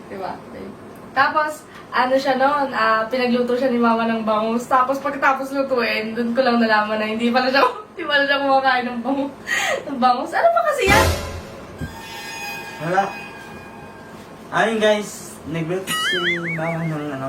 Diba? Tapos, ano siya noon, pinagluto siya ni mama ng bangus. Tapos pagkatapos lutuin, dun ko lang nalaman na hindi pala siya, hindi pala siya kumakain ng bangus. Ng bangus. Ano ba kasi yan? Wala. Ayun guys, nagluto si mama ng ano.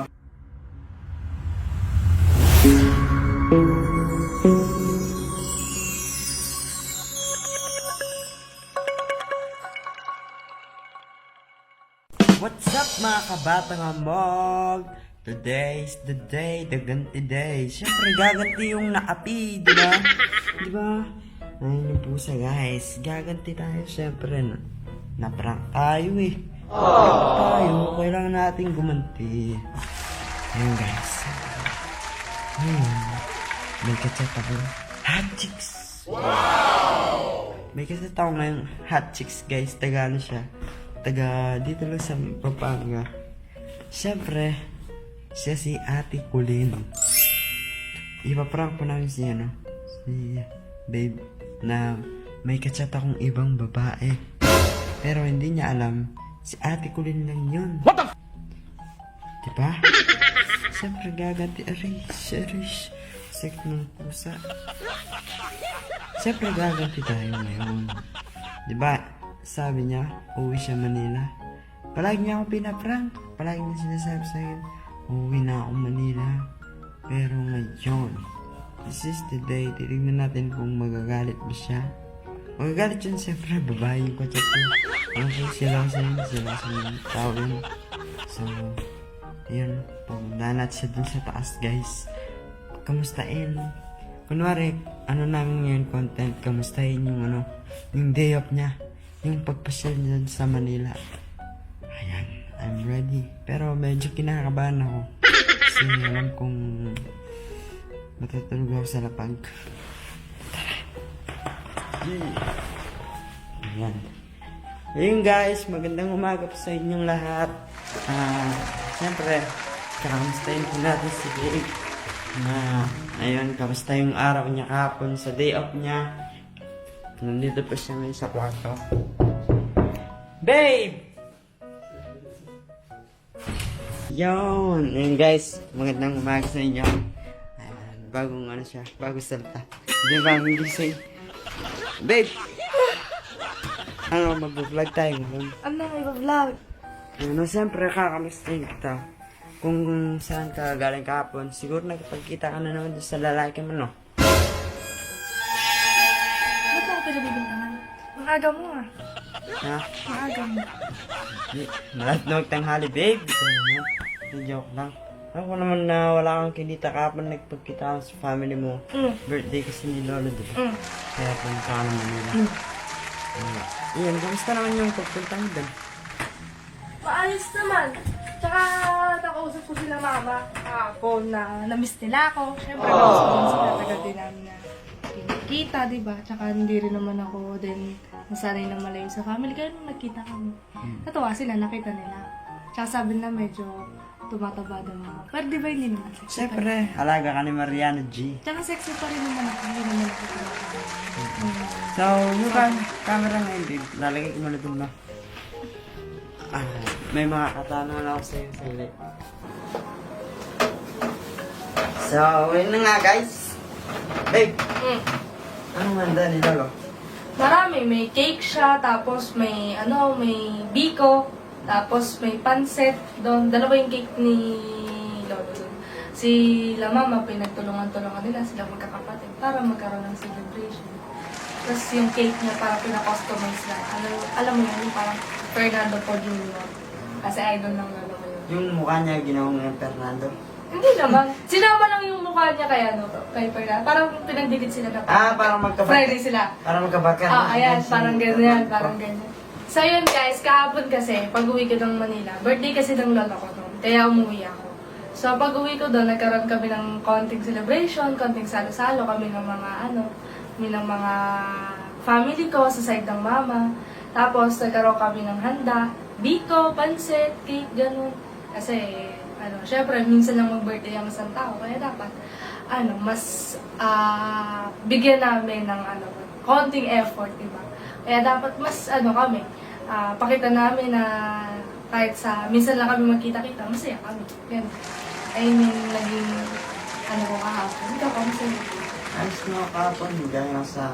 What's up mga kabatang amog? Today's the day, the ganti day. Siyempre gaganti yung naapi, di ba? Di ba? Ayun yung pusa guys. Gaganti tayo siyempre. Na-prank tayo eh. Prank tayo, kailangan natin gumanti. Ayun guys. May kachat ako. Hot chicks. Wow! May kachat ako ngayong hot chicks guys. Taga ano siya? Taga dito lang sa Pampanga. Siyempre, siya si Ate Kulin. Ipaprank po namin si ano, si babe na may kachat akong ibang babae. Pero hindi niya alam, si Ate Kulin lang yun. What the f***? Diba? Siyempre gaganti, arish, sek ng pusa. Siyempre gaganti tayo ngayon. Diba? Sabi niya, uwi siya Manila. Palagi niya ako pinaprank. Palagi niya sinasabi sa akin, uwi na ako Manila. Pero ngayon, this is the day. Titignan natin kung magagalit ba siya. Magagalit yun siyempre, babae yung kachat ko. Ano ko sila sa yung tao yun. So, yun. Pagdaan natin siya dun sa taas guys. Kamustahin. Kunwari, ano namin ngayon content, kamustahin yung ano, yung day off niya. Yung pagpasyal niya sa Manila. Ayan, I'm ready. Pero medyo kinakabahan ako. Kasi alam kong matutulog ako sa lapag. Tara. Ayan. Ayun guys, magandang umaga po sa inyong lahat. Siyempre, kakamustahin po natin si Dave. Ayun, kamusta yung araw niya kahapon sa day off niya. Nandito pa siya ngayon sa kwarto. Babe! Yun! Ayun guys, magandang umaga sa inyo. Ayan, bagong ano siya, bagong salita. Hindi bagong gising. Babe! Ano, mag-vlog tayo ngayon? Ano may vlog? Ano, siyempre kakamustahin kita. Kung saan ka galing kahapon, siguro nakipagkita ka na naman sa lalaki mo, no? Pinabibintangan. Maaga mo ah. Ha? Maaga mo. Malat na magtanghali, babe. Joke lang. Ako naman na wala kang kinita kapag nagpagkita sa family mo. Birthday kasi ni Lolo, di ba? Kaya punta ka naman nila. Iyan, kamusta naman yung pagpunta mo doon? Maayos naman. Tsaka nakausap ko sila mama ako na na-miss nila ako. Siyempre, nakausap sila tagal din namin na kita, di ba? Tsaka hindi rin naman ako din nasanay na malayo sa family. Kaya nung nagkita kami, natuwa sila, nakita nila. Tsaka sabi na medyo tumataba daw ako. Pero di ba hindi naman sexy? Siyempre, halaga ka ni Mariano G. Tsaka sexy pa rin naman ako. Hindi naman ako tumataba. So, yung camera ngayon, babe, lalagay ko muna doon na. May mga katanungan ako sa'yo, Sally. So, yun na nga guys. Babe, anong handa ni Lolo? Marami. May cake siya, tapos may may biko, tapos may pansit. Doon, dalawa yung cake ni Lolo. Si La Mama, pinagtulungan-tulungan nila sila magkakapatid para magkaroon ng celebration. Tapos yung cake niya parang pina-customize na. Alam mo yun, yung parang Fernando Po Jr. Kasi idol ng Lolo ko yun. Yung mukha niya ginawa ngayon, Fernando. Hindi naman. Sinama lang yung mukha niya kay Fernando. Parang pinagdilit sila na Parang magkabaka. Friday sila. Parang magkabaka. Ayan, parang ganyan, parang ganyan. So yun guys, kahapon kasi, pag-uwi ko ng Manila, birthday kasi ng lolo ko noon, kaya umuwi ako. So pag-uwi ko doon, nagkaroon kami ng konting celebration, konting salo-salo kami ng mga family ko sa side ng mama. Tapos nagkaroon kami ng handa, biko, pansit, cake, ganun. Kasi, syempre, minsan lang mag-birthday ang isang tao, kaya dapat, mas bigyan namin ng, konting effort, diba? Kaya dapat mas, kami, pakita namin na kahit sa, minsan lang kami magkita-kita, masaya kami. Ganun. Ayun yung naging, ano ko kahapon. Ikaw pa, masaya. Ayos na ako kahapon, gaya nga sa,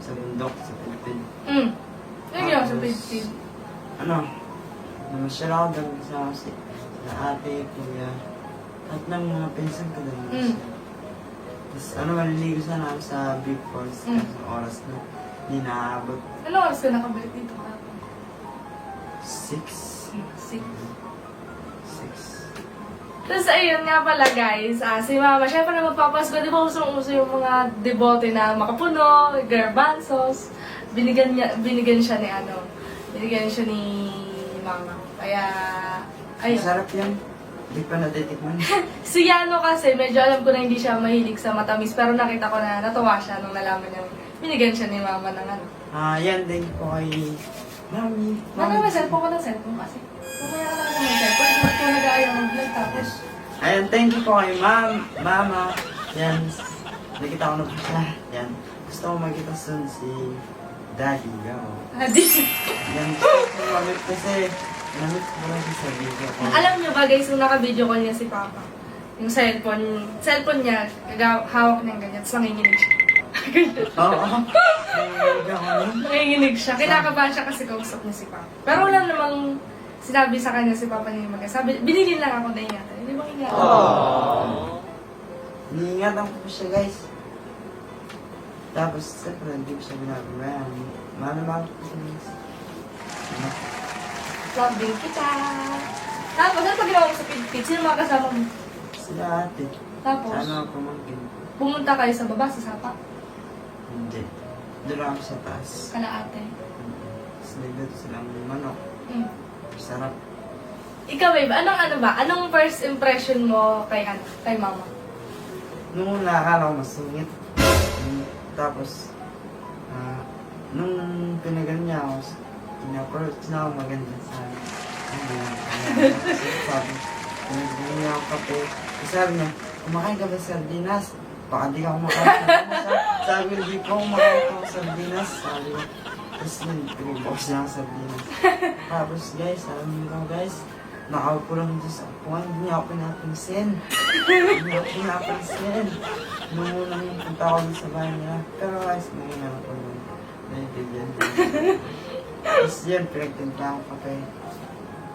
sa bundok, sa Philippines. Yung yun, sa Philippines. Namasyal ako doon kasama si ate, kuya, at ng mga pinsan ko doon. Tapos maliligo sana ako sa Big Falls kasi oras na hindi naaabot. Ano oras ka nakabalik dito kahapon? 6. 6. 6. Tapos ayun nga pala guys, si Mama, syempre na magpapasko, di ba usong-uso yung mga debote na makapuno, garbanzos, binigyan siya ni Mama. Kaya, ayun. Masarap yan. Hindi pa natitikman. Si Yano kasi, medyo alam ko na hindi siya mahilig sa matamis, pero nakita ko na natuwa siya nung nalaman niya, binigyan siya ni Mama ng ano. Yan din po kay Mami. Ano ba, cellphone ko ng cellphone kasi. Mamaya ka na kasi ng cellphone, kung nag-aayaw mag-vlog tapos. Ayan, thank you po kay Mama. Yan, nakita ko na po siya. Yan, gusto ko makita soon si Daddy. Hadi. Yan, gusto ko mamit kasi namit ko lang siya sa video ko. Alam niyo ba guys, nung naka-video call niya si Papa, yung cellphone niya, hawak niya ganyan, tapos nanginginig siya. Oo. Nanginginig siya. Kinakabahan siya kasi kausap niya si Papa. Pero wala namang sinabi sa kanya si Papa niya mag sabi, binilin lang ako na ingatan. Hindi ba ingatan? Iniingatan ko po siya, guys. Tapos, siyempre, hindi ko siya ginagawa. Mahal ko siya, guys. Loving kita. Tapos, ano pag ginawa mo sa pit-pit? Sino mga kasama mo? Sila ate. Tapos, Sana ako pumangkin. pumunta kayo sa baba, sa sapa. Hindi. Doon ako sa taas. Kala ate. Tapos nagluto silang manok. Sarap. Ikaw, babe, anong first impression mo kay Mama? Nung una, akala ko masungit. Tapos, nung pinagan niya ako, in-approach na ako maganda sa akin. Sabi, pinagyan niya ako kape. Sabi niya, kumakain ka ba sa sardinas? Baka di ka kumakain. Sabi ko, hindi po kumakain ako sa sardinas. Sabi ko, tapos yun, pinagbox niya ako sa sardinas. Tapos guys, alam niyo ko guys, nakaupo lang dito sa upuan, hindi niya ako pinapansin. Hindi niya ako pinapansin. Nung unang punta ko dito sa bahay niya. Pero guys, ngayon ako po yun. Naintindihan ko. Tapos yun, pinagtinta ako kape.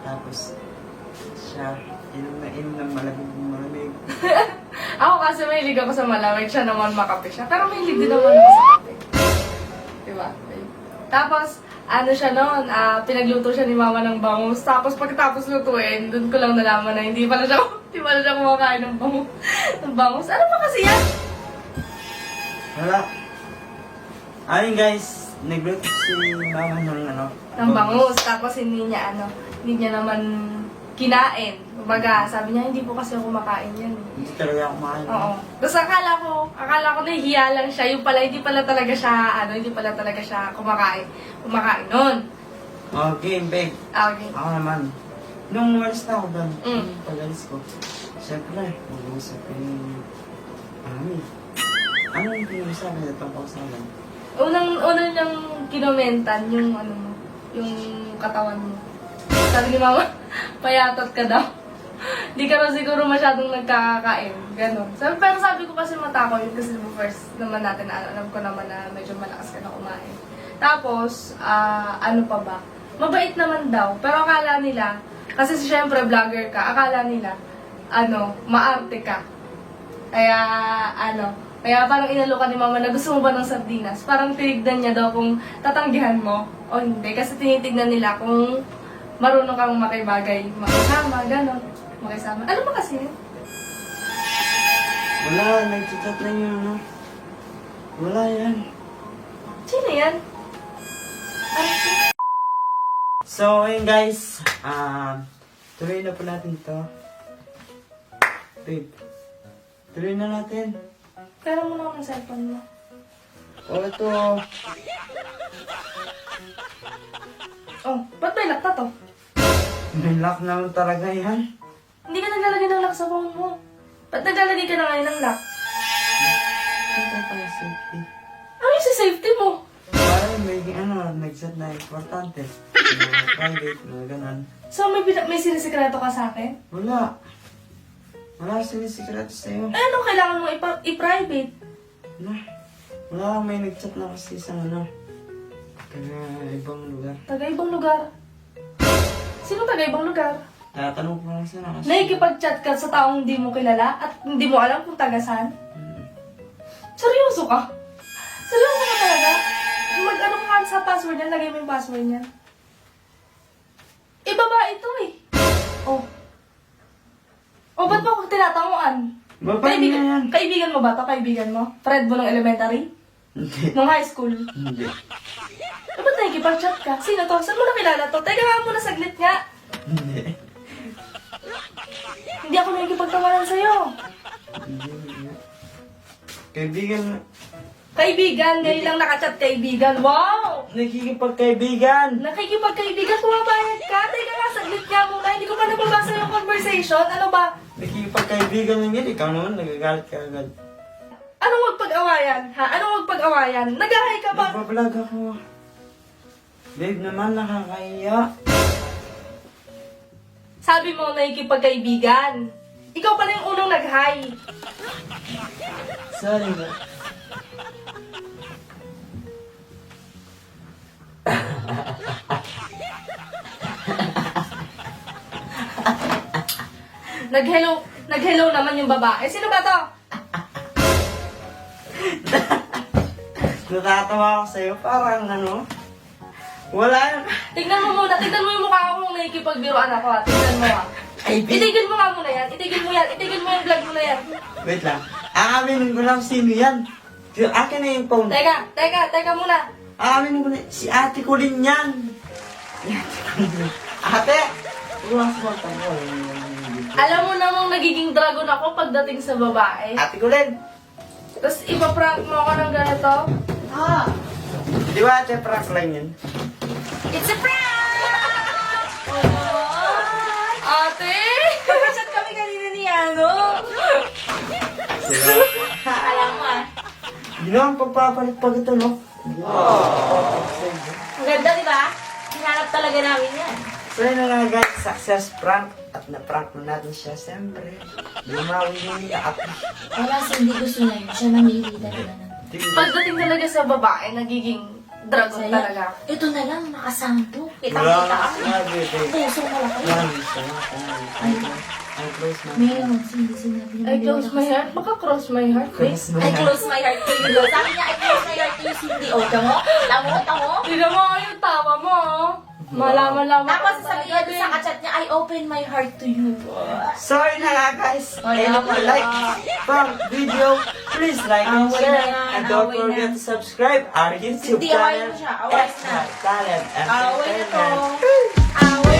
Tapos, siya, inom na malamig. Ako kasi mahilig ako sa malamig, siya naman makape siya. Pero mahilig din naman ako sa kape. Diba? Tapos, siya noon, pinagluto siya ni Mama ng bangus. Tapos pagkatapos lutuin, dun ko lang nalaman na hindi pala siya kumakain ng bangus. Ano ba kasi yan? Wala. Ayun guys, nagluto si Mama ng Ng bangus. Tapos hindi niya naman kinain. Kumbaga, sabi niya, hindi po kasi ako kumakain yan. Hindi talaga ako kumain. Oo. Tapos akala ko nahihiya lang siya. Yung pala, hindi pala talaga siya kumakain nun. Okay, babe. Okay. Ako naman. Nung umalis na ako doon, Mm. pag-alis ko, siyempre, mag-uusap ko yung Mami. Anong pinag-usabi na tungkol sa akin? Unang niyang kinomentan yung yung katawan mo. Sabi ni Mama, payatot ka daw. Di ka raw siguro masyadong nagkakakain. Ganon. Pero sabi ko kasi mata ko yun kasi first naman natin, alam ko naman na medyo malakas ka na kumain. Tapos, ano pa ba? Mabait naman daw. Pero akala nila, kasi syempre vlogger ka, akala nila, maarte ka. Kaya parang inalo ka ni Mama na gusto mo ba ng sardinas? Parang tinignan niya daw kung tatanggihan mo o hindi. Kasi tinitignan nila kung marunong kang makibagay, makisama, gano'n. Makisama. Ano ba kasi yun? Wala, nag-chat lang yun, Wala yan. Sino yan? Ano siya? So, ayun guys, tuloy na po natin to. Babe, tuloy na natin. Pero mo naman ang cellphone mo. Ito. Oh, ba't may lock na to? May lock naman talaga yan. Hindi ka naglalagay ng lock sa phone mo. Ba't naglalagay ka na ngayon ng lock? Ito pala safety. Ano yung sa safety mo? Parang may nag-set na importante. Mga private, mga ganun. So, may sinisikreto ka sa akin? Wala. Wala akong sinisikreto sa'yo. Eh, anong kailangan mo i-private? Wala akong may nag-chat na kasi sa ano. Taga ibang lugar. Taga-ibang lugar. Sino taga-ibang lugar? Tatanong ko lang sana kasi. Nakikipag-chat ka sa taong hindi mo kilala at hindi mo alam kung taga saan? Seryoso ka? Seryoso ka talaga? Mag-ano ka sa password niyan, lagay mo yung password niyan. Eh, babae ito eh. Oh. Oh, ba't mo ako tinatanguan? Babae na yan. Kaibigan mo ba ito? Kaibigan mo? Friend mo ng elementary? Hindi. Nung high school? Hindi. Eh, ba't nakikipag-chat ka? Sino to? Saan mo nakilala to? Teka nga muna saglit nga. Hindi. Hindi ako nakikipagtawanan sa'yo. Hindi. Kaibigan. Kaibigan, ngayon lang nakachat kaibigan. Wow! Nakikipagkaibigan. Nakikipagkaibigan, pumabayad ka. Teka nga, saglit nga muna. Hindi ko pa nababasa yung conversation. Ano ba? Nakikipagkaibigan lang yan. Ikaw naman nagagalit ka agad. Anong wag pag-awayan? Ha? Anong wag pag-awayan? Nag-ahay ka ba? Nagbablog ako. Babe naman, nakakahiya. Sabi mo, nakikipagkaibigan. Ikaw pala yung unang nag-hi. Sorry ba? Nag-hello naman yung babae. Sino ba to? Natatawa ako sa'yo. Parang ano. Wala yan. Tignan mo muna. Tignan mo yung mukha ko kung nakikipagbiroan ako. Tignan mo ah. Itigil mo nga muna yan. Itigil mo yan. Itigil mo yung vlog mo na yan. Wait lang. Aaminin ko lang sino yan. Akin na yung phone. Teka muna. Aaminin ko na. Si ate ko rin yan. Si ate ko rin. Ate! Huwag mo tayo. Alam mo namang nagiging dragon ako pagdating sa babae. Ate ko rin. Tapos ipaprank mo ako ng ganito. Ah. Di ba ate, prank lang yun? It's a prank! Ate! Kapasat kami kanina ni Ano. Alam mo ah. Ginawa ang pagpapalit pag ito, no? Wow. Ang ganda, di ba? Hinanap talaga namin yan. So yun na nga guys, success prank. At na-prank na natin siya, siyempre. Lumawi niya at Wala, hindi gusto niya yun. Siya namili talaga na. Pagdating talaga sa babae, nagiging dragon talaga. Ito na lang, nakasampo. wala Kitang-kita na ang sinabi, babe. puso malaki. Marami siya. I'm close na. Meron, hindi sinabi na. I close my heart. Baka cross my heart, eh. Close na. I close my heart to you. Sabi niya, I close my heart to you, Cindy. O, tamo? Tamo? Tignan mo yung tawa mo, oh. Malaman-laman. Tapos sasabihin niya sa kachat niya, I open my heart to you. Sorry na nga guys. Wala, And if you wala. like from video, please like and Away share. na yan, And don't away forget na. to subscribe our YouTube Hindi, away channel. mo siya, away X na. Talent Away na to. Entertainment. Away